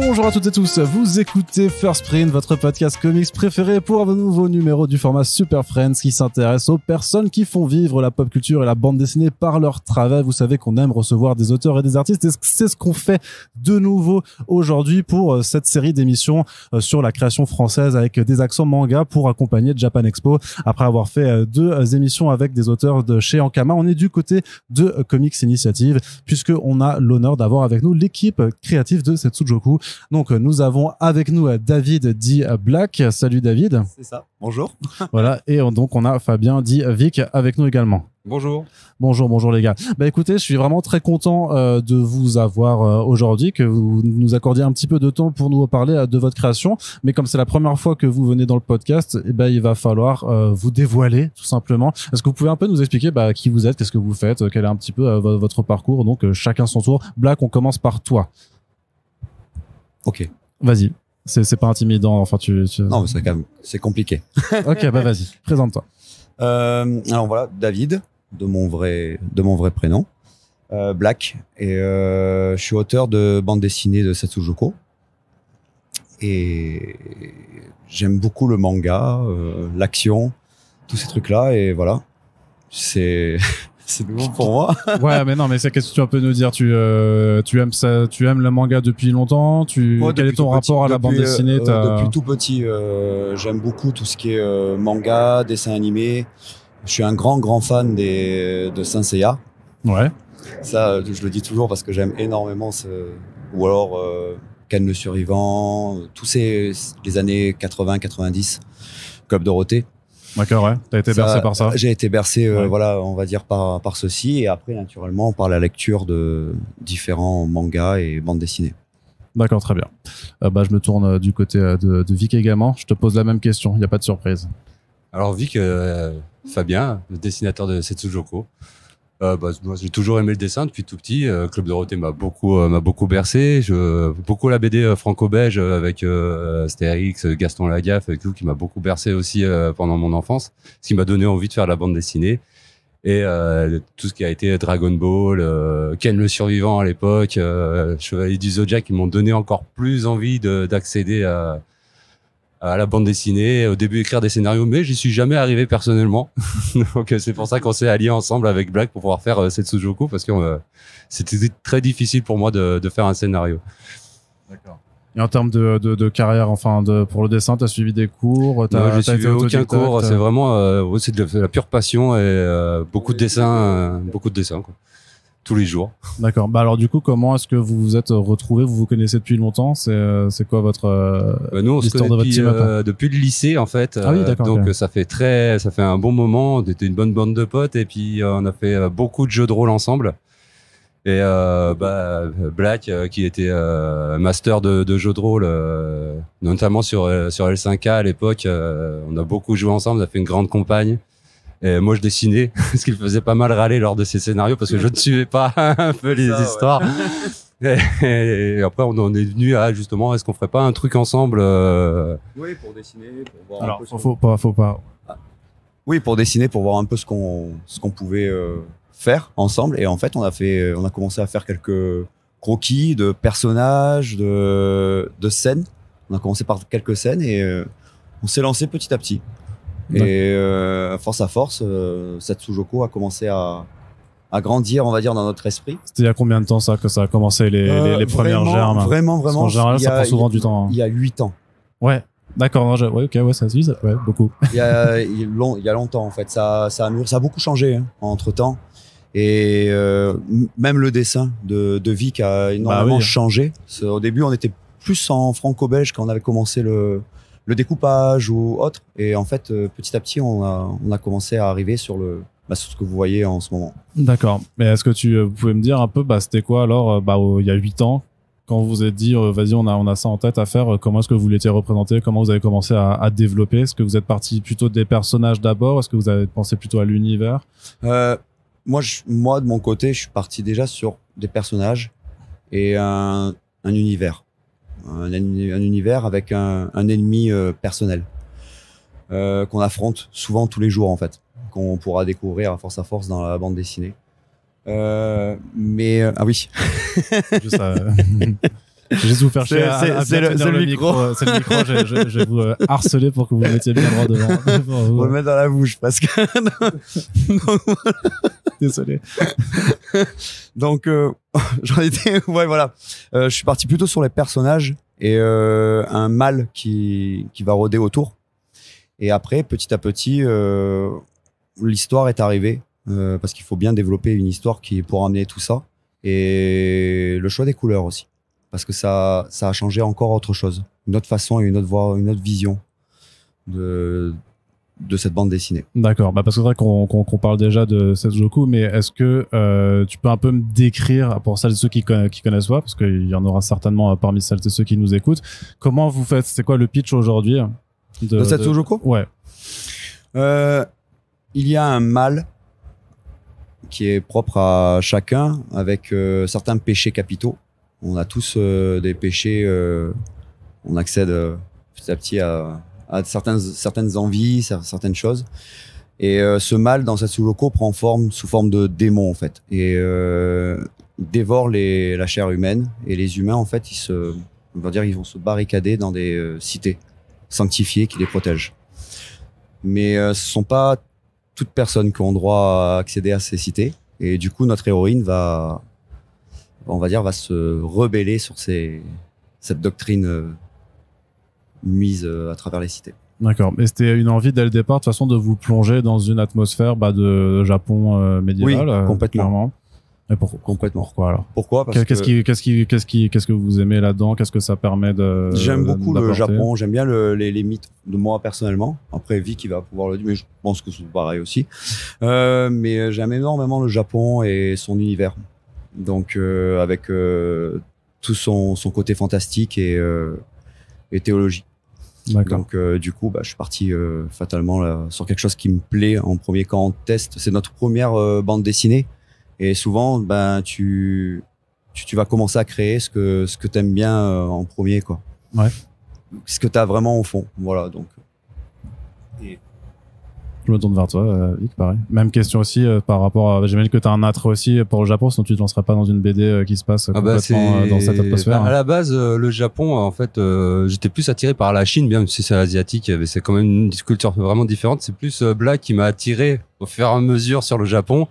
Bonjour à toutes et tous, vous écoutez First Print, votre podcast comics préféré pour un nouveau numéro du format Super Friends qui s'intéresse aux personnes qui font vivre la pop culture et la bande dessinée par leur travail. Vous savez qu'on aime recevoir des auteurs et des artistes et c'est ce qu'on fait de nouveau aujourd'hui pour cette série d'émissions sur la création française avec des accents manga pour accompagner Japan Expo. Après avoir fait deux émissions avec des auteurs de chez Ankama, on est du côté de Comics Initiative puisque on a l'honneur d'avoir avec nous l'équipe créative de Setsujoku. Donc nous avons avec nous David dit Black. Salut David. C'est ça. Bonjour. Voilà, et donc on a Fabien dit Vic avec nous également. Bonjour. Bonjour les gars. Bah écoutez, je suis vraiment très content de vous avoir aujourd'hui, que vous nous accordiez un petit peu de temps pour nous parler de votre création. Mais comme c'est la première fois que vous venez dans le podcast, eh ben il va falloir vous dévoiler tout simplement. Est-ce que vous pouvez un peu nous expliquer qui vous êtes, qu'est-ce que vous faites, quel est un petit peu votre parcours. Donc chacun son tour. Black, on commence par toi. Ok. Vas-y. C'est pas intimidant. Enfin Non, mais c'est compliqué. Ok, bah vas-y. Présente-toi. Alors voilà, David, de mon vrai prénom, Black, et je suis auteur de bande dessinée de Setsujoku. Et j'aime beaucoup le manga, l'action, tous ces trucs-là, et voilà. C'est nouveau pour moi. Ouais, mais non, mais c'est qu'est-ce que tu peux nous dire? Tu aimes ça, tu aimes le manga depuis longtemps? Quel est ton rapport à la bande dessinée? Depuis tout petit, j'aime beaucoup tout ce qui est manga, dessin animé. Je suis un grand fan de Saint Seiya. Ouais. Ça, je le dis toujours parce que j'aime énormément ou alors Ken le Survivant, les années 80-90, Club Dorothée. D'accord, ouais. T'as été bercé par ça. J'ai été bercé, ouais. Voilà, on va dire par ceci, et après naturellement par la lecture de différents mangas et bandes dessinées. D'accord, très bien. Je me tourne du côté de Vic également. Je te pose la même question. Il n'y a pas de surprise. Alors Vic, Fabien, le dessinateur de Setsujoku. Moi, j'ai toujours aimé le dessin depuis tout petit. Club Dorothée m'a beaucoup bercé. Beaucoup la BD franco-belge avec Astérix, Gaston Lagaffe et tout, qui m'a beaucoup bercé aussi pendant mon enfance, ce qui m'a donné envie de faire la bande dessinée. Et tout ce qui a été Dragon Ball, Ken le Survivant à l'époque, Chevalier du Zodiac, qui m'ont donné encore plus envie d'accéder à la bande dessinée, au début écrire des scénarios, mais j'y suis jamais arrivé personnellement. Donc c'est pour ça qu'on s'est alliés ensemble avec Black pour pouvoir faire Setsujoku, parce que c'était très difficile pour moi de faire un scénario. D'accord. Et en termes de carrière, pour le dessin, t'as suivi des cours? Non, j'ai suivi aucun cours. C'est vraiment c'est de la pure passion et beaucoup de dessins, quoi. Tous les jours. D'accord. Alors du coup, comment est-ce que vous vous êtes retrouvés? Vous vous connaissez depuis longtemps? C'est quoi votre nous, on se connaît depuis le lycée en fait. Ah oui, d'accord. Donc okay. ça fait un bon moment. On était une bonne bande de potes et puis on a fait beaucoup de jeux de rôle ensemble. Et Black qui était master de jeux de rôle, notamment sur L5K à l'époque. On a beaucoup joué ensemble. On a fait une grande campagne. Et moi, je dessinais, ce qui me faisait pas mal râler lors de ces scénarios parce que je ne suivais pas un peu les histoires. Ouais. Et après, on en est venu à justement, est-ce qu'on ferait pas un truc ensemble Oui, pour dessiner, pour voir. Alors, faut pas. Oui, pour dessiner, pour voir un peu ce qu'on pouvait faire ensemble. Et en fait, on a commencé à faire quelques croquis de personnages, de scènes. On a commencé par quelques scènes et on s'est lancé petit à petit. Et force à force, Setsujoku a commencé à grandir, on va dire, dans notre esprit. C'était il y a combien de temps ça que ça a commencé les premières germes? Vraiment. En général, ça prend souvent du temps. Il y a 8 ans. Ouais, d'accord. Ouais, ok, ouais, ça suit, ouais, beaucoup. Il y a longtemps en fait. Ça a beaucoup changé entre temps. Et même le dessin de Vic a énormément changé. Au début, on était plus en franco-belge quand on avait commencé le découpage ou autre, et en fait petit à petit on a commencé à arriver sur ce que vous voyez en ce moment. D'accord, mais est-ce que vous pouvez me dire un peu c'était quoi alors il y a 8 ans quand vous vous êtes dit vas-y on a ça en tête à faire, comment est-ce que vous l'étiez représenté, comment vous avez commencé à développer? Est-ce que vous êtes parti plutôt des personnages d'abord, est-ce que vous avez pensé plutôt à l'univers? Moi de mon côté je suis parti déjà sur des personnages et un univers. Un univers avec un ennemi personnel qu'on affronte souvent tous les jours en fait, qu'on pourra découvrir à force dans la bande dessinée. Ah oui. Juste Je vais vous faire chier à c'est bien tenir le micro. C'est le micro, je vais vous harceler pour que vous mettiez bien droit devant vous. On va le mettre dans la bouche parce que. Désolé. Donc, j'en étais. Ouais, voilà. Je suis parti plutôt sur les personnages et un mâle qui va rôder autour. Et après, petit à petit, l'histoire est arrivée parce qu'il faut bien développer une histoire qui pour amener tout ça et le choix des couleurs aussi. Parce que ça a changé encore autre chose. Une autre façon et une autre voix, une autre vision de cette bande dessinée. D'accord. Parce que c'est vrai qu'on parle déjà de Setsujoku, mais est-ce que tu peux un peu me décrire, pour celles et ceux qui connaissent pas, parce qu'il y en aura certainement parmi celles et ceux qui nous écoutent, comment vous faites, c'est quoi le pitch aujourd'hui de Setsujoku ? Ouais. Il y a un mâle qui est propre à chacun avec certains péchés capitaux. On a tous des péchés, on accède petit à petit à certaines envies, certaines choses. Et ce mal dans Setsujoku prend forme sous forme de démon en fait. Et dévore la chair humaine. Et les humains en fait, on va dire, ils vont se barricader dans des cités sanctifiées qui les protègent. Mais ce sont pas toutes personnes qui ont droit à accéder à ces cités. Et du coup, notre héroïne va se rebeller sur cette doctrine mise à travers les cités. D'accord. Et c'était une envie dès le départ, de toute façon, de vous plonger dans une atmosphère de Japon médiéval. Oui, complètement. Clairement. Et Complètement. Pourquoi alors ? Pourquoi ? Parce qu'est-ce que vous aimez là-dedans ? Qu'est-ce que ça permet de J'aime beaucoup le d'apporter ? Japon. J'aime bien les mythes de moi personnellement. Après, Vic, il va pouvoir le dire, mais je pense que c'est pareil aussi. Mais j'aime énormément le Japon et son univers. Donc, avec tout son côté fantastique et théologie. D'accord. Donc, du coup, je suis parti fatalement là, sur quelque chose qui me plaît en premier quand on teste. C'est notre première bande dessinée. Et souvent, tu vas commencer à créer ce que t'aimes bien en premier, quoi. Ouais. Ce que t'as vraiment au fond. Voilà, donc. Je me tourne vers toi, Vic, pareil. Même question aussi par rapport à... J'imagine que tu as un attrait aussi pour le Japon, sinon tu ne te lancerais pas dans une BD qui se passe complètement dans cette atmosphère. À la base, le Japon, en fait, j'étais plus attiré par la Chine, bien même si c'est asiatique, mais c'est quand même une culture vraiment différente. C'est plus Black qui m'a attiré au fur et à mesure sur le Japon.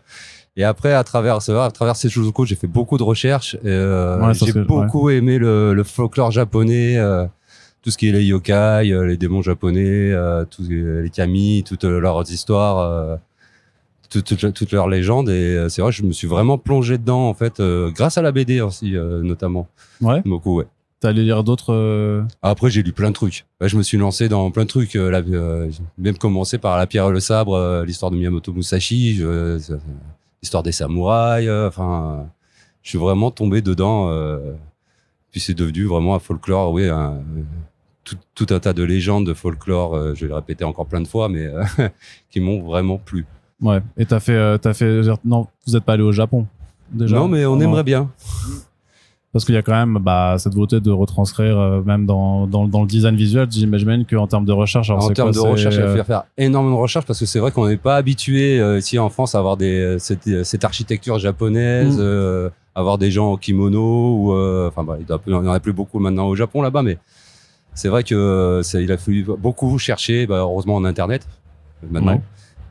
Et après, à travers Setsujoku, j'ai fait beaucoup de recherches. J'ai beaucoup aimé le folklore japonais, tout ce qui est les yokai, les démons japonais, tous les kami, toutes leurs histoires, toutes leurs légendes. Et c'est vrai, je me suis vraiment plongé dedans, en fait, grâce à la BD aussi, notamment. Ouais. Beaucoup, ouais. T'as allé lire d'autres Après, j'ai lu plein de trucs. Je me suis lancé dans plein de trucs. J'ai même commencé par La Pierre et le Sabre, l'histoire de Miyamoto Musashi, l'histoire des samouraïs. Enfin, je suis vraiment tombé dedans. Puis c'est devenu vraiment un folklore, oui, tout un tas de légendes de folklore, je vais le répéter encore plein de fois, mais qui m'ont vraiment plu. Ouais. Et t'as fait, non, vous n'êtes pas allé au Japon déjà ? Non, mais on aimerait bien. Parce qu'il y a quand même cette volonté de retranscrire même dans le design visuel, j'imagine qu'en termes de recherche... Alors, en termes de recherche, il va faire énormément de recherche parce que c'est vrai qu'on n'est pas habitué ici en France à avoir cette architecture japonaise, avoir des gens en kimono, ou il y en a plus beaucoup maintenant au Japon là-bas, mais c'est vrai que il a fallu beaucoup chercher, heureusement en Internet maintenant, ouais.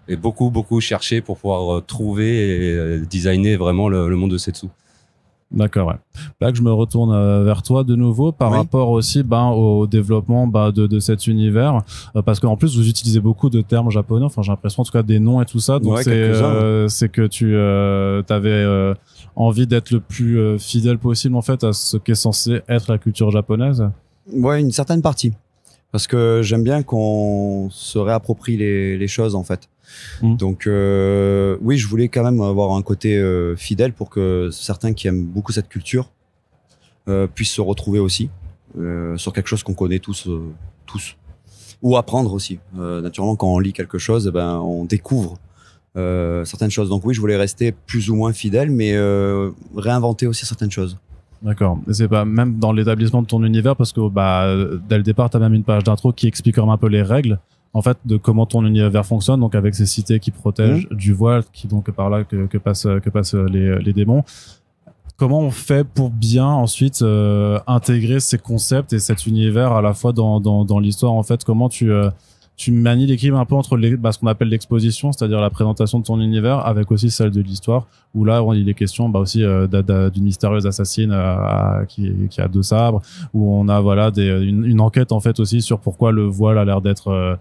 Et beaucoup chercher pour pouvoir trouver et designer vraiment le monde de Setsu. D'accord, ouais. Là que je me retourne vers toi de nouveau par rapport aussi au développement de cet univers, parce qu'en plus vous utilisez beaucoup de termes japonais, enfin j'ai l'impression en tout cas des noms et tout ça, donc c'est que tu avais envie d'être le plus fidèle possible en fait à ce qu'est censé être la culture japonaise. Ouais, une certaine partie, parce que j'aime bien qu'on se réapproprie les choses en fait. Donc oui, je voulais quand même avoir un côté fidèle pour que certains qui aiment beaucoup cette culture puissent se retrouver aussi sur quelque chose qu'on connaît tous ou apprendre aussi. Naturellement, quand on lit quelque chose, on découvre certaines choses. Donc oui, je voulais rester plus ou moins fidèle, mais réinventer aussi certaines choses. D'accord. Et c'est pas même dans l'établissement de ton univers, parce que dès le départ, tu as même une page d'intro qui explique quand même un peu les règles en fait de comment ton univers fonctionne, donc avec ces cités qui protègent du voile, qui donc par là que passent les démons. comment on fait pour bien ensuite intégrer ces concepts et cet univers à la fois dans l'histoire en fait? Comment tu manies l'équilibre un peu entre ce qu'on appelle l'exposition, c'est-à-dire la présentation de ton univers, avec aussi celle de l'histoire, où là, il est question aussi d'une mystérieuse assassine qui a 2 sabres, où on a une enquête en fait aussi sur pourquoi le voile a l'air d'être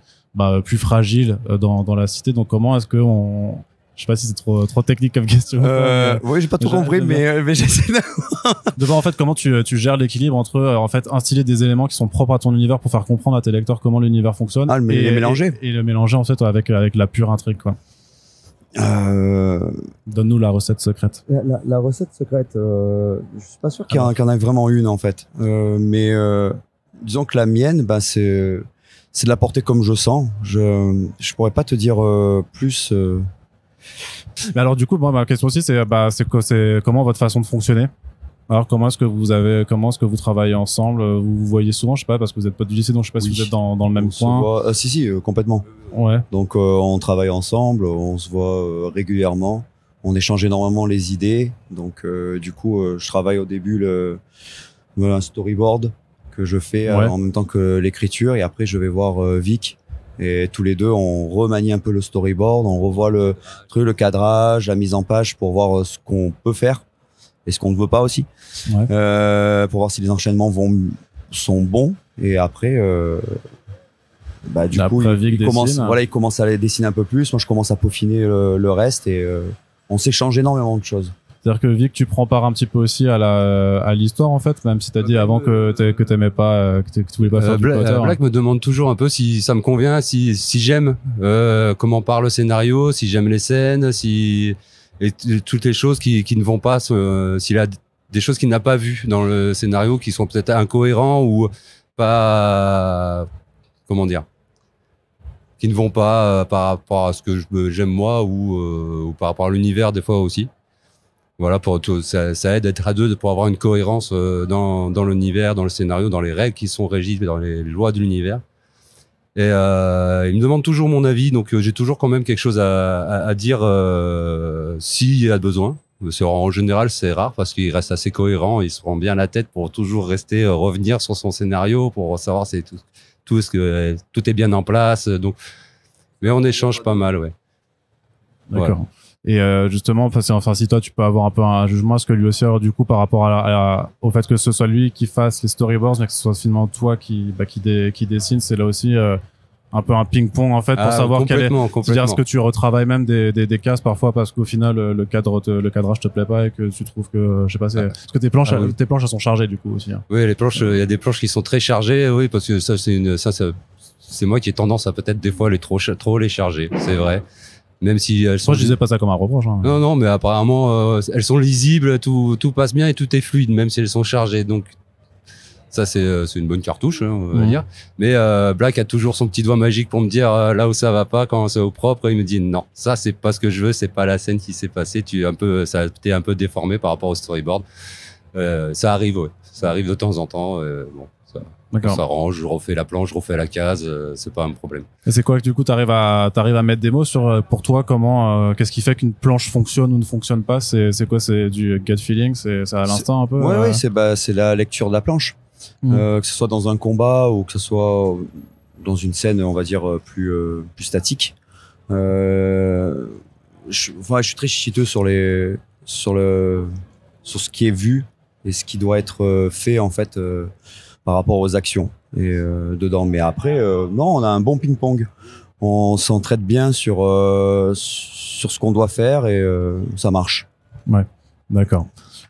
plus fragile dans la cité. Donc comment est-ce que je sais pas si c'est trop technique comme question. Oui, j'ai pas tout compris, mais j'essaie de... En fait, comment tu gères l'équilibre entre en fait instiller des éléments qui sont propres à ton univers pour faire comprendre à tes lecteurs comment l'univers fonctionne, les mélanger et le mélanger en fait avec la pure intrigue, quoi. Donne-nous la recette secrète. La recette secrète, je suis pas sûr qu'il y en ait vraiment une en fait, mais disons que la mienne, c'est de la porter comme je sens. Je pourrais pas te dire plus. Mais alors du coup, ma question aussi, c'est comment votre façon de fonctionner? Alors comment est-ce que vous travaillez ensemble? Vous vous voyez souvent, je sais pas, parce que vous êtes pas du lycée, donc je sais pas si vous êtes dans le même coin. Si, complètement. Ouais. Donc on travaille ensemble, on se voit régulièrement, on échange énormément les idées. Donc du coup, je travaille au début un storyboard que je fais en même temps que l'écriture, et après je vais voir Vic. Et tous les deux, on remanie un peu le storyboard, on revoit le cadrage, la mise en page pour voir ce qu'on peut faire et ce qu'on ne veut pas aussi, pour voir si les enchaînements sont bons. Et après, du coup, il commence à les dessiner un peu plus. Moi, je commence à peaufiner le reste, et on s'échange énormément de choses. C'est-à-dire que Vic, tu prends part un petit peu aussi à l'histoire en fait, même si t'as dit avant que t'aimais pas, que tu voulais pas faire du Potter. Black me demande toujours un peu si ça me convient, si j'aime comment parle le scénario, si j'aime les scènes, et toutes les choses qui ne vont pas, s'il a des choses qu'il n'a pas vues dans le scénario qui sont peut-être incohérents ou pas, comment dire, qui ne vont pas par rapport à ce que j'aime moi ou par rapport à l'univers des fois aussi. Voilà, ça aide à être à deux pour avoir une cohérence dans l'univers, dans le scénario, dans les règles qui sont régies, dans les lois de l'univers. Et il me demande toujours mon avis, donc j'ai toujours quand même quelque chose à dire s'il y a besoin. En général, c'est rare parce qu'il reste assez cohérent, il se prend bien la tête pour toujours rester revenir sur son scénario pour savoir si tout est bien en place. Donc, mais on échange pas mal, ouais. D'accord. Voilà. Et justement, si toi tu peux avoir un peu un jugement, est-ce que lui aussi, alors, du coup, par rapport au fait que ce soit lui qui fasse les storyboards, mais que ce soit finalement toi qui dessine, c'est là aussi un peu un ping-pong en fait pour savoir c'est-à-dire est-ce que tu retravailles même des cases parfois parce qu'au final le cadrage te plaît pas et que tu trouves que je sais pas, parce que tes planches elles sont chargées du coup aussi. Hein. Oui, les planches, il y a des planches qui sont très chargées, oui, parce que c'est moi qui ai tendance à peut-être des fois trop les charger, c'est vrai. Même si elles sont... Moi, je disais pas ça comme un reproche. Hein. Non, mais apparemment, elles sont lisibles, tout passe bien et tout est fluide, même si elles sont chargées. Donc, ça, c'est une bonne cartouche, hein, on va dire. Mais Black a toujours son petit doigt magique pour me dire là où ça va pas, quand c'est au propre. Il me dit non, ça, c'est pas ce que je veux, c'est pas la scène qui s'est passée. T'es un peu déformé par rapport au storyboard. Ça arrive, ouais. Ça arrive de temps en temps. Bon, on s'arrange, je refais la planche, je refais la case, c'est pas un problème. Et c'est quoi que du coup t'arrives à mettre des mots sur pour toi qu'est-ce qui fait qu'une planche fonctionne ou ne fonctionne pas? C'est quoi? C'est du gut feeling? C'est à l'instinct un peu? Oui, c'est la lecture de la planche. Que ce soit dans un combat ou que ce soit dans une scène, on va dire plus statique. Je suis très chichiteux sur ce qui est vu et ce qui doit être fait en fait. Par rapport aux actions et dedans. Mais après, non, on a un bon ping-pong. On s'entraide bien sur ce qu'on doit faire et ça marche. Ouais, d'accord.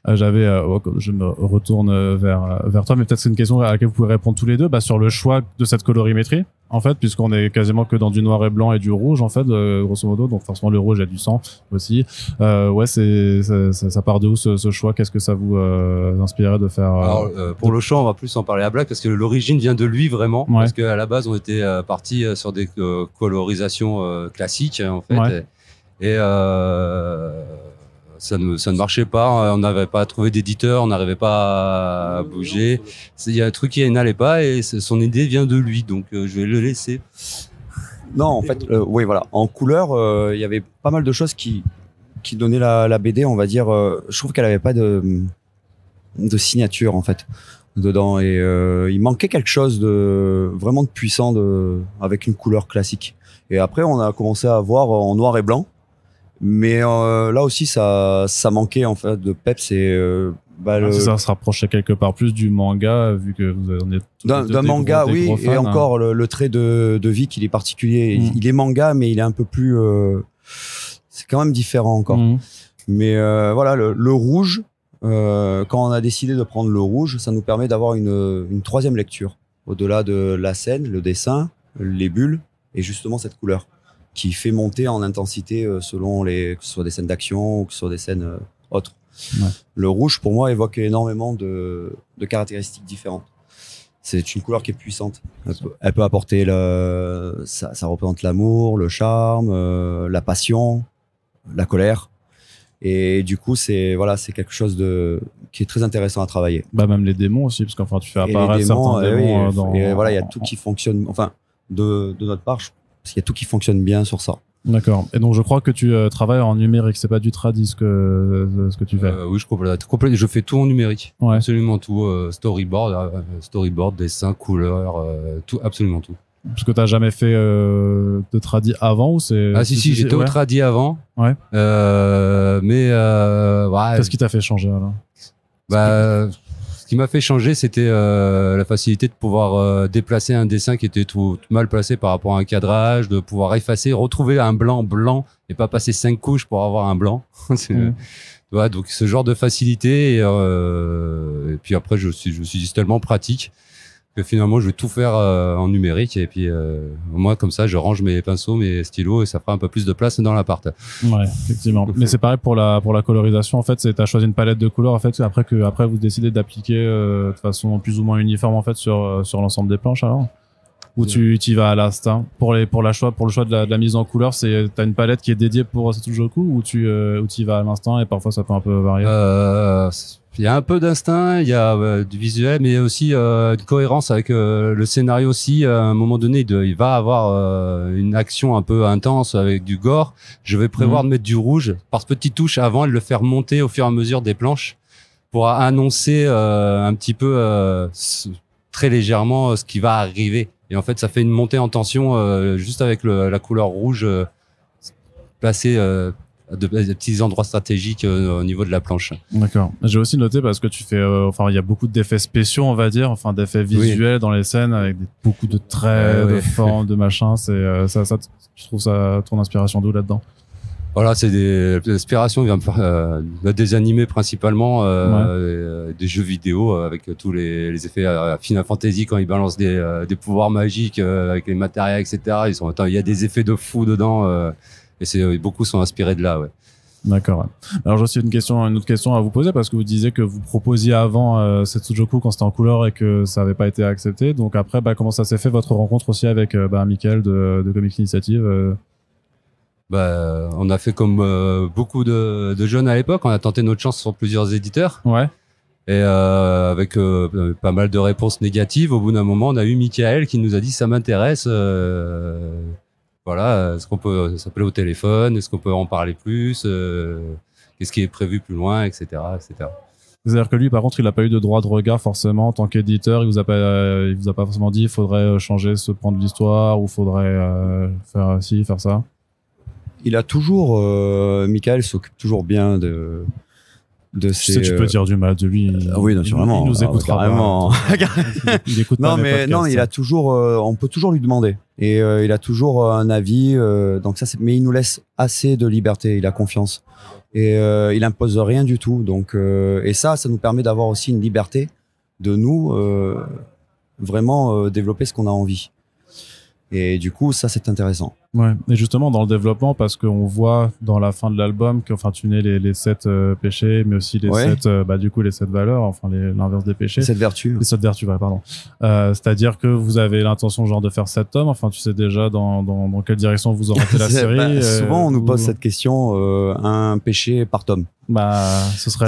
Je me retourne vers toi, mais peut-être c'est une question à laquelle vous pouvez répondre tous les deux, sur le choix de cette colorimétrie, en fait, puisqu'on est quasiment que dans du noir et blanc et du rouge, en fait, grosso modo, donc forcément le rouge a du sang aussi. Ça part de où ce choix? Qu'est-ce que ça vous inspirait de faire? Alors, pour le chant, on va plus en parler à Black, parce que l'origine vient de lui vraiment, parce qu'à la base, on était parti sur des colorisations classiques, en fait, et ça ne marchait pas, on n'avait pas trouvé d'éditeur, on n'arrivait pas à bouger. Il y a un truc qui n'allait pas et son idée vient de lui, donc je vais le laisser. Non, en fait, oui, voilà. En couleur, il y avait pas mal de choses qui qui donnait la BD, on va dire, je trouve qu'elle avait pas de signature en fait dedans, et il manquait quelque chose de vraiment de puissant avec une couleur classique. Et après on a commencé à voir en noir et blanc, mais là aussi ça manquait en fait de peps, et ça se rapprochait quelque part plus du manga, vu que vous en êtes d'un manga, oui, gros fans, et encore le trait de Vic, il est particulier. Il est manga, mais il est un peu plus c'est quand même différent encore. Mais voilà, le rouge, quand on a décidé de prendre le rouge, ça nous permet d'avoir une troisième lecture au-delà de la scène, le dessin, les bulles, et justement cette couleur qui fait monter en intensité selon que ce soit des scènes d'action ou que ce soit des scènes autres. Ouais. Le rouge, pour moi, évoque énormément de caractéristiques différentes. C'est une couleur qui est puissante. Elle peut apporter ça représente l'amour, le charme, la passion, la colère. Et du coup, c'est quelque chose qui est très intéressant à travailler. Même les démons aussi, parce qu'enfin tu fais apparaître certains démons. Et voilà, il y a tout qui fonctionne. Enfin, de notre part, parce qu'il y a tout qui fonctionne bien sur ça. D'accord. Et donc je crois que tu travailles en numérique, c'est pas du tradi ce que tu fais. Oui, je fais tout en numérique. Ouais. Absolument tout. Storyboard, dessin, couleur, tout, absolument tout. Parce que t'as jamais fait de tradi avant, ou c'est... Ah si, j'étais au tradi avant. Ouais. Mais ouais. Qu'est-ce qui t'a fait changer alors? Ce qui m'a fait changer, c'était la facilité de pouvoir déplacer un dessin qui était tout mal placé par rapport à un cadrage, de pouvoir effacer, retrouver un blanc et pas passer 5 couches pour avoir un blanc. Ouais, donc ce genre de facilité, et puis après je me suis dit, c'est tellement pratique que finalement je vais tout faire en numérique, et puis au moins comme ça je range mes pinceaux, mes stylos, et ça fera un peu plus de place dans l'appart. Ouais, effectivement. Mais c'est pareil pour la colorisation, en fait, t'as choisi une palette de couleurs, en fait, après vous décidez d'appliquer de façon plus ou moins uniforme en fait sur l'ensemble des planches, alors, ou tu y vas à l'instinct pour le choix de la mise en couleur. T'as une palette qui est dédiée pour Setsujoku, ou tu y vas à l'instant, et parfois ça peut un peu varier? Il y a un peu d'instinct, il y a du visuel, mais il y a aussi une cohérence avec le scénario aussi. À un moment donné, il va avoir une action un peu intense avec du gore. Je vais prévoir de mettre du rouge par petite touche avant, et de le faire monter au fur et à mesure des planches pour annoncer un petit peu très légèrement ce qui va arriver. Et en fait, ça fait une montée en tension juste avec la couleur rouge placée des petits endroits stratégiques au niveau de la planche. D'accord. J'ai aussi noté, parce que tu fais, il y a beaucoup d'effets spéciaux, on va dire, d'effets visuels dans les scènes, avec beaucoup de traits, de formes, de machins. C'est je trouve ça, ton inspiration d'où là-dedans? Voilà, c'est l'inspiration vient des animés principalement, des jeux vidéo avec tous les effets Final Fantasy, quand ils balancent des pouvoirs magiques avec les matériels, etc. Il y a des effets de fou dedans. Et beaucoup sont inspirés de là, ouais. D'accord. Ouais. Alors j'ai aussi une autre question à vous poser, parce que vous disiez que vous proposiez avant Setsujoku quand c'était en couleur et que ça n'avait pas été accepté. Donc après, comment ça s'est fait votre rencontre aussi avec Mickaël de Comics Initiative? On a fait comme beaucoup de jeunes à l'époque, on a tenté notre chance sur plusieurs éditeurs. Ouais. Et avec pas mal de réponses négatives, au bout d'un moment, on a eu Mickaël qui nous a dit ça m'intéresse. Voilà, est-ce qu'on peut s'appeler au téléphone, est-ce qu'on peut en parler plus, qu'est-ce qui est prévu plus loin, etc., etc. C'est-à-dire que lui, par contre, il n'a pas eu de droit de regard forcément en tant qu'éditeur. Il vous a pas forcément dit il faudrait changer ce point de l'histoire, ou faudrait faire ci, faire ça. Il a toujours, Mickaël s'occupe toujours bien de ses... Tu peux dire du mal de lui. Oui, naturellement. Il nous écoutera carrément. Il écoute pas. Non, il a toujours, on peut toujours lui demander. Et il a toujours un avis. Donc ça, mais il nous laisse assez de liberté. Il a confiance. Et il impose rien du tout. Donc, et ça nous permet d'avoir aussi une liberté de nous vraiment développer ce qu'on a envie. Et du coup, ça, c'est intéressant. Ouais. Et justement, dans le développement, parce qu'on voit dans la fin de l'album que, tu nais les 7 péchés, mais aussi les 7, les 7 valeurs, l'inverse des péchés. Les 7 vertus. Les 7 vertus, pardon. C'est-à-dire que vous avez l'intention, de faire 7 tomes. Tu sais déjà dans quelle direction vous orientez la série. Souvent, on nous pose cette question, un péché par tome. Ce serait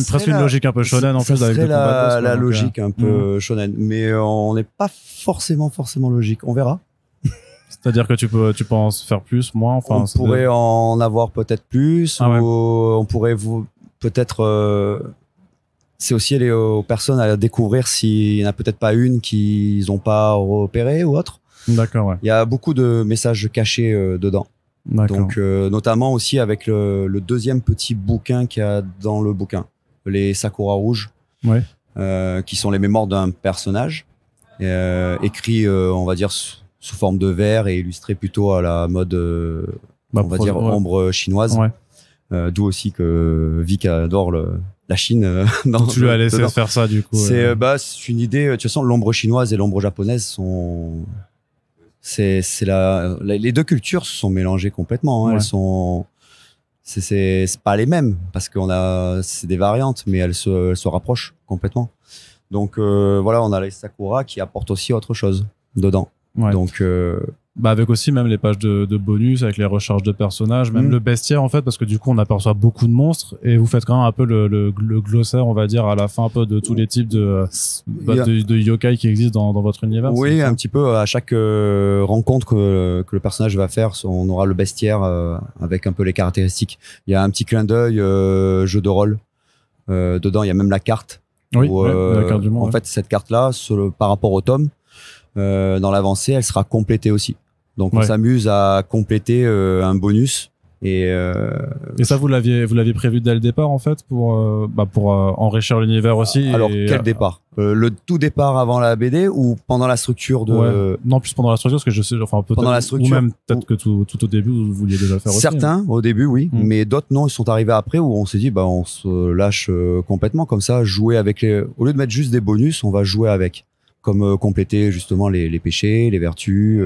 presque une logique un peu shonen, en plus, avec des combats de boss, la logique un peu shonen. Mais on n'est pas forcément logique. On verra. C'est-à-dire que tu peux en faire plus, moins, enfin. On pourrait en avoir peut-être plus, Ah ouais. ou on pourrait peut-être. C'est aussi aller aux personnes à découvrir s'il n'y en a peut-être pas une qu'ils n'ont pas repéré ou autre. D'accord, ouais. Il y a beaucoup de messages cachés dedans. D'accord. Donc, notamment aussi avec le deuxième petit bouquin qu'il y a dans le bouquin, les Sakura rouges, Ouais. qui sont les mémoires d'un personnage, écrit, on va dire, sous forme de vers et illustré plutôt à la mode, Bah, on va dire, ouais. ombre chinoise. Ouais. D'où aussi que Vic adore la Chine. Tu lui as laissé faire ça, du coup. C'est une idée. De toute façon, l'ombre chinoise et l'ombre japonaise sont. Les deux cultures se sont mélangées complètement. Hein. Ouais. Elles sont. C'est pas les mêmes parce c'est des variantes, mais elles se rapprochent complètement. Donc voilà, on a les Sakura qui apportent aussi autre chose dedans. Ouais. Donc bah avec aussi même les pages de bonus avec les recharges de personnages, même le bestiaire en fait, parce que du coup on aperçoit beaucoup de monstres et vous faites quand même un peu le glossaire, on va dire, à la fin un peu de tous les types de yokai qui existent dans votre univers. Oui, un petit peu à chaque rencontre que le personnage va faire, on aura le bestiaire avec un peu les caractéristiques. Il y a un petit clin d'œil jeu de rôle. Dedans, il y a même la carte. Oui, où, la carte du monde. En fait, cette carte-là, par rapport au tome, dans l'avancée, elle sera complétée aussi. Donc, on s'amuse à compléter un bonus. Et ça, vous l'aviez prévu dès le départ, en fait, pour enrichir l'univers aussi. Alors, quel départ le tout départ avant la BD ou pendant la structure de... Ouais. Non, plus pendant la structure, parce que je sais, enfin, peut-être. Pendant la structure. Ou même, peut-être que tout au début, vous vouliez déjà le faire aussi. Certains, au début, oui. Mais d'autres, non, ils sont arrivés après où on s'est dit, on se lâche complètement comme ça, jouer avec au lieu de mettre juste des bonus, on va jouer avec. Comme compléter, justement, les péchés, les vertus,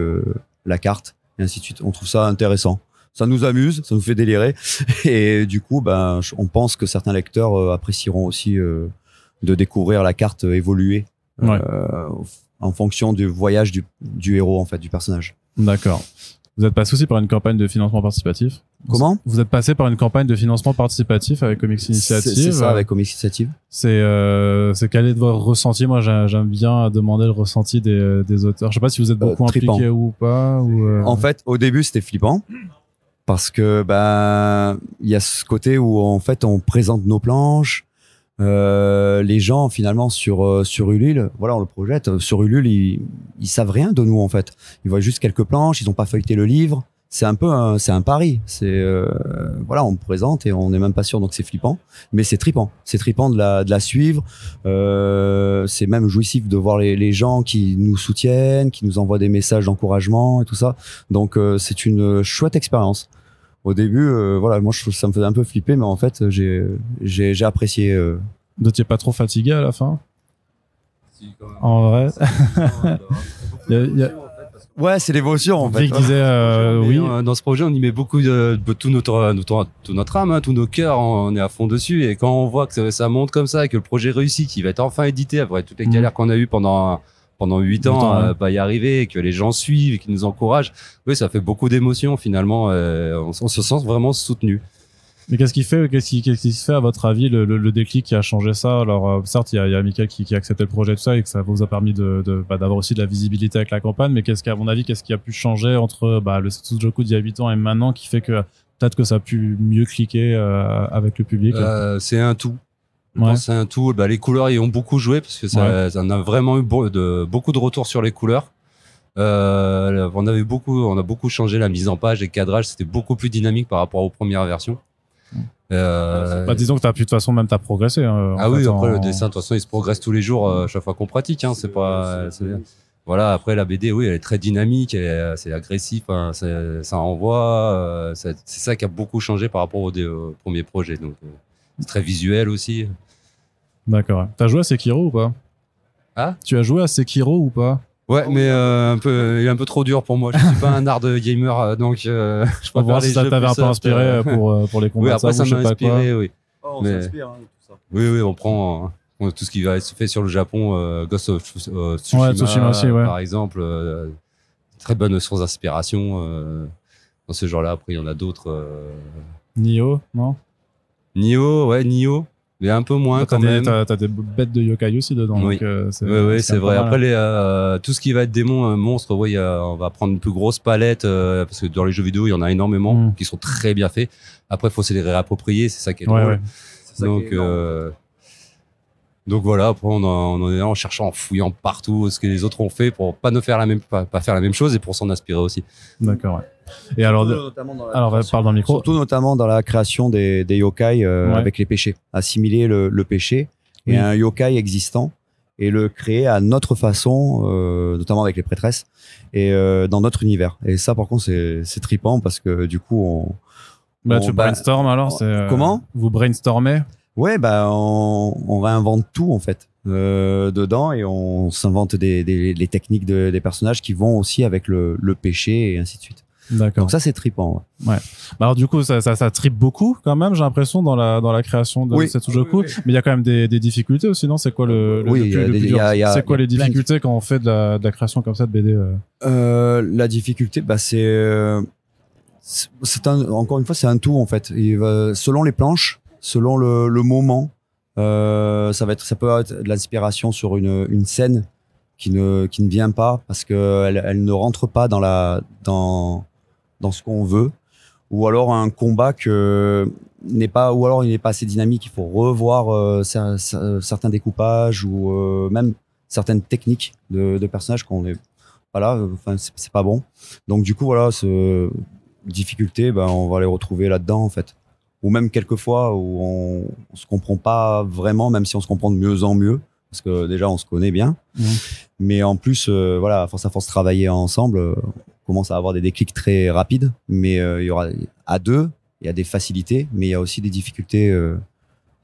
la carte, et ainsi de suite. On trouve ça intéressant. Ça nous amuse, ça nous fait délirer. Et du coup, on pense que certains lecteurs apprécieront aussi de découvrir la carte évoluer en fonction du voyage du héros, en fait, du personnage. D'accord. Vous êtes passé aussi par une campagne de financement participatif. Comment ? Vous êtes passé par une campagne de financement participatif avec Comics Initiative. C'est ça, avec Comics Initiative. C'est quel est votre ressenti ? Moi, j'aime bien demander le ressenti des auteurs. Je sais pas si vous êtes beaucoup impliqué ou pas. En fait, au début, c'était flippant. Parce que il y a ce côté où en fait on présente nos planches, les gens finalement sur Ulule, voilà, on le projette sur Ulule, ils savent rien de nous en fait. Ils voient juste quelques planches, ils n'ont pas feuilleté le livre. C'est un peu c'est un pari. C'est voilà, on présente et on n'est même pas sûr, donc c'est flippant, mais c'est trippant. C'est trippant de la suivre. C'est même jouissif de voir les gens qui nous soutiennent, qui nous envoient des messages d'encouragement et tout ça. Donc c'est une chouette expérience. Au début, voilà, moi ça me faisait un peu flipper, mais en fait j'ai apprécié. Vous n'étiez pas trop fatigué à la fin ? Si, quand même. En vrai. Ouais, c'est l'émotion en fait. Vic disait oui. Dans ce projet, on y met beaucoup de tout notre âme, hein, tous nos cœurs, on est à fond dessus. Et quand on voit que ça monte comme ça, que le projet réussit, qu'il va être enfin édité après toutes les galères qu'on a eues pendant 8 ans, y arriver, et que les gens suivent, et qu'ils nous encouragent, oui, ça fait beaucoup d'émotions finalement. On se sent vraiment soutenu. Mais qu'est-ce qui se fait à votre avis le déclic qui a changé ça? Alors certes il y a Mickaël qui a accepté le projet, tout ça, et que ça vous a permis d'avoir aussi de la visibilité avec la campagne, mais à mon avis, qu'est-ce qui a pu changer entre le Setsujoku d'il y a 8 ans et maintenant, qui fait que peut-être que ça a pu mieux cliquer avec le public? C'est un tout. C'est un tout. Les couleurs y ont beaucoup joué, parce que ça a vraiment eu beaucoup de retours sur les couleurs. On a beaucoup changé la mise en page et le cadrage, c'était beaucoup plus dynamique par rapport aux premières versions. Disons que t'as pu, de toute façon, même t'as progressé. Après le dessin, de toute façon, il se progresse tous les jours, chaque fois qu'on pratique. Hein, voilà. Après la BD, oui, elle est très dynamique, c'est agressif, hein, ça envoie. C'est ça qui a beaucoup changé par rapport au premier projet. Donc, c'est très visuel aussi. D'accord. T'as joué à Sekiro ou pas? Ah? Tu as joué à Sekiro ou pas? Ouais, mais il est un peu trop dur pour moi. Je suis pas un hard gamer, donc je préfère voir si ça t'avait un peu inspiré pour les combats. Oui, après ça m'a inspiré, oui. Oh, on s'inspire, hein, tout ça. Oui, on prend tout ce qui va être fait sur le Japon, Ghost of Tsushima, aussi, par exemple, très bonne source d'inspiration dans ce genre-là. Après, il y en a d'autres. Nioh, non? Nioh. mais un peu moins quand même. T'as des bêtes de yokai aussi dedans. Oui. Donc, c'est vrai. Après, tout ce qui va être démon, monstre, on va prendre une plus grosse palette, parce que dans les jeux vidéo, il y en a énormément qui sont très bien faits. Après, faut se les réapproprier, c'est ça qui est drôle. Ouais. Donc voilà, après on en est là en cherchant, en fouillant partout ce que les autres ont fait pour pas faire la même chose et pour s'en inspirer aussi. D'accord, ouais. Et alors, parle dans le micro. Surtout notamment dans la création des yokai avec les péchés. Assimiler le péché et un yokai existant et le créer à notre façon, notamment avec les prêtresses et dans notre univers. Et ça, par contre, c'est trippant parce que du coup, tu brainstorm alors comment vous brainstormez? Ouais, on réinvente tout en fait dedans et on s'invente les techniques des personnages qui vont aussi avec le péché et ainsi de suite. D'accord. Donc ça c'est trippant. Ouais. Alors du coup ça trippe beaucoup quand même, j'ai l'impression dans la création de Setsujoku. Oui. Mais il y a quand même des difficultés aussi, non? C'est quoi le plus dur? C'est quoi les difficultés quand on fait de la création comme ça de BD? La difficulté, encore une fois c'est un tout en fait. Selon les planches. Selon le moment, ça peut être de l'inspiration sur une scène qui ne vient pas parce que elle ne rentre pas dans ce qu'on veut, ou alors un combat il n'est pas assez dynamique. Il faut revoir certains découpages ou même certaines techniques de personnages qu'on est pas là. Enfin, c'est pas bon. Donc du coup voilà, difficulté, on va les retrouver là-dedans en fait. Ou même quelquefois où on se comprend pas vraiment, même si on se comprend de mieux en mieux, parce que déjà on se connaît bien. Mais en plus, à force de travailler ensemble, on commence à avoir des déclics très rapides. Mais il y aura à deux, il y a des facilités, mais il y a aussi des difficultés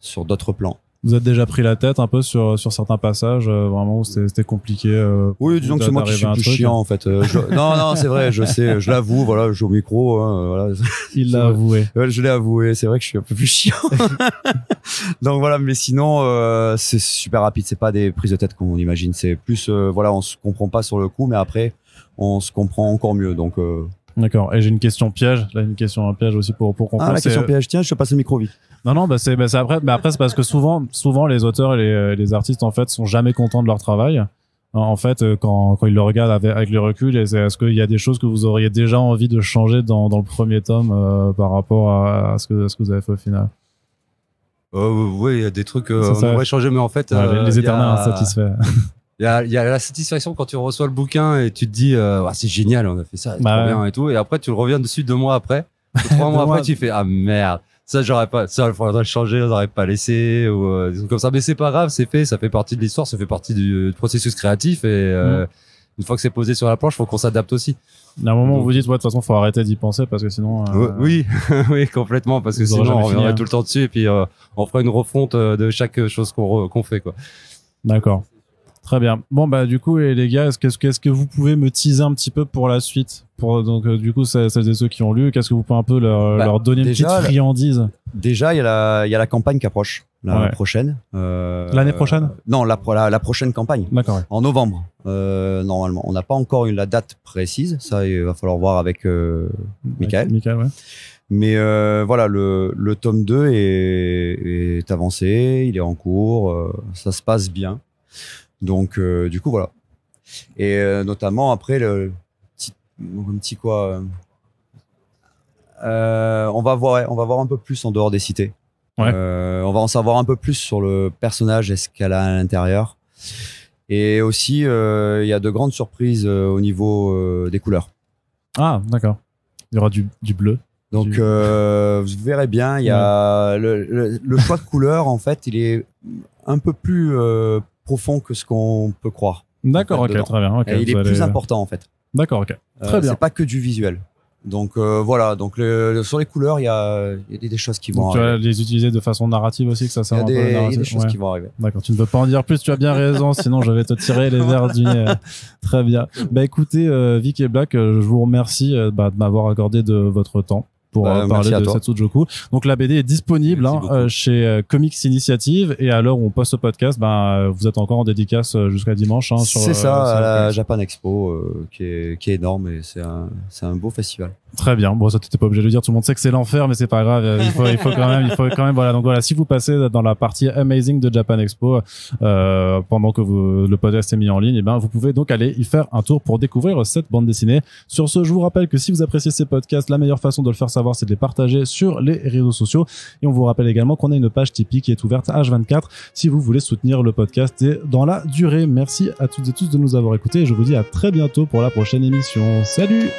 sur d'autres plans. Vous êtes déjà pris la tête un peu sur certains passages, vraiment où c'était compliqué. Oui, disons que c'est moi qui suis plus chiant en fait. Non, c'est vrai, je sais, je l'avoue. Voilà, je joue au micro. Voilà. Il l'a avoué. Je l'ai avoué. C'est vrai que je suis un peu plus chiant. Donc voilà, mais sinon c'est super rapide. C'est pas des prises de tête qu'on imagine. C'est plus on se comprend pas sur le coup, mais après on se comprend encore mieux. Donc D'accord. Et j'ai une question piège. Là, une question piège aussi pour comprendre. Ah, la question piège. Tiens, je te passe le micro vite. Non, c'est après c'est parce que souvent les auteurs et les artistes en fait sont jamais contents de leur travail. En fait, quand ils le regardent avec le recul, est-ce qu'il y a des choses que vous auriez déjà envie de changer dans le premier tome par rapport à ce que vous avez fait au final? Oui, il y a des trucs on aurait changé, mais en fait les éternels insatisfaits. Il y a la satisfaction quand tu reçois le bouquin et tu te dis c'est génial, on a fait ça, c'est trop bien et tout, et après tu le reviens dessus 2 mois après, 3 mois après tu fais merde, ça il faudrait le changer, on n'aurait pas laissé ou des trucs comme ça, mais c'est pas grave, c'est fait, ça fait partie de l'histoire, ça fait partie du processus créatif et une fois que c'est posé sur la planche, faut qu'on s'adapte aussi. Il y a un moment où vous dites de toute façon faut arrêter d'y penser parce que sinon oui complètement, parce que sinon on reviendrait tout le temps dessus et puis on ferait une refonte de chaque chose qu'on fait quoi. D'accord. Très bien. Bon du coup les gars, est-ce que vous pouvez me teaser un petit peu pour la suite, donc du coup celles et ceux qui ont lu, qu'est-ce que vous pouvez un peu leur donner une petite friandise? Déjà il y a la campagne qui approche prochaine. L'année prochaine? Non, la prochaine campagne. D'accord. Ouais. En novembre normalement. On n'a pas encore la date précise. Ça il va falloir voir avec Michael. Ouais. Mais le tome 2 est avancé, il est en cours, ça se passe bien. Donc du coup voilà. Et notamment après on va voir un peu plus en dehors des cités. Ouais. On va en savoir un peu plus sur le personnage et ce qu'elle a à l'intérieur. Et aussi il y a de grandes surprises au niveau des couleurs. Ah d'accord. Il y aura du bleu. Donc vous verrez bien, il y a le choix de couleurs en fait, il est un peu plus profond que ce qu'on peut croire. D'accord, ok, très bien. Okay, et il est plus important en fait. D'accord, ok. Très bien. C'est pas que du visuel. Donc voilà, donc sur les couleurs, il y a des choses qui vont arriver. Tu vas les utiliser de façon narrative aussi, que ça sert un peu narrative. Il y a des choses qui vont arriver. D'accord, tu ne peux pas en dire plus, tu as bien raison, sinon je vais te tirer les verres du nez. Très bien. Écoutez, Vic et Black, je vous remercie de m'avoir accordé de votre temps. pour merci parler à de toi. Setsujoku. Donc la BD est disponible Merci beaucoup. chez Comics Initiative, et à l'heure où on poste ce podcast, vous êtes encore en dédicace jusqu'à dimanche. C'est ça, à sur la Comics. Japan Expo, qui est énorme, et c'est un beau festival. Très bien. Bon, ça t'étais pas obligé de le dire. Tout le monde sait que c'est l'enfer, mais c'est pas grave. Il faut quand même. Voilà. Donc voilà, si vous passez dans la partie Amazing de Japan Expo pendant que le podcast est mis en ligne, et vous pouvez donc aller y faire un tour pour découvrir cette bande dessinée. Sur ce, je vous rappelle que si vous appréciez ces podcasts, la meilleure façon de le faire savoir, c'est de les partager sur les réseaux sociaux. Et on vous rappelle également qu'on a une page Tipeee qui est ouverte H24 si vous voulez soutenir le podcast et dans la durée. Merci à toutes et tous de nous avoir écoutés, et je vous dis à très bientôt pour la prochaine émission. Salut!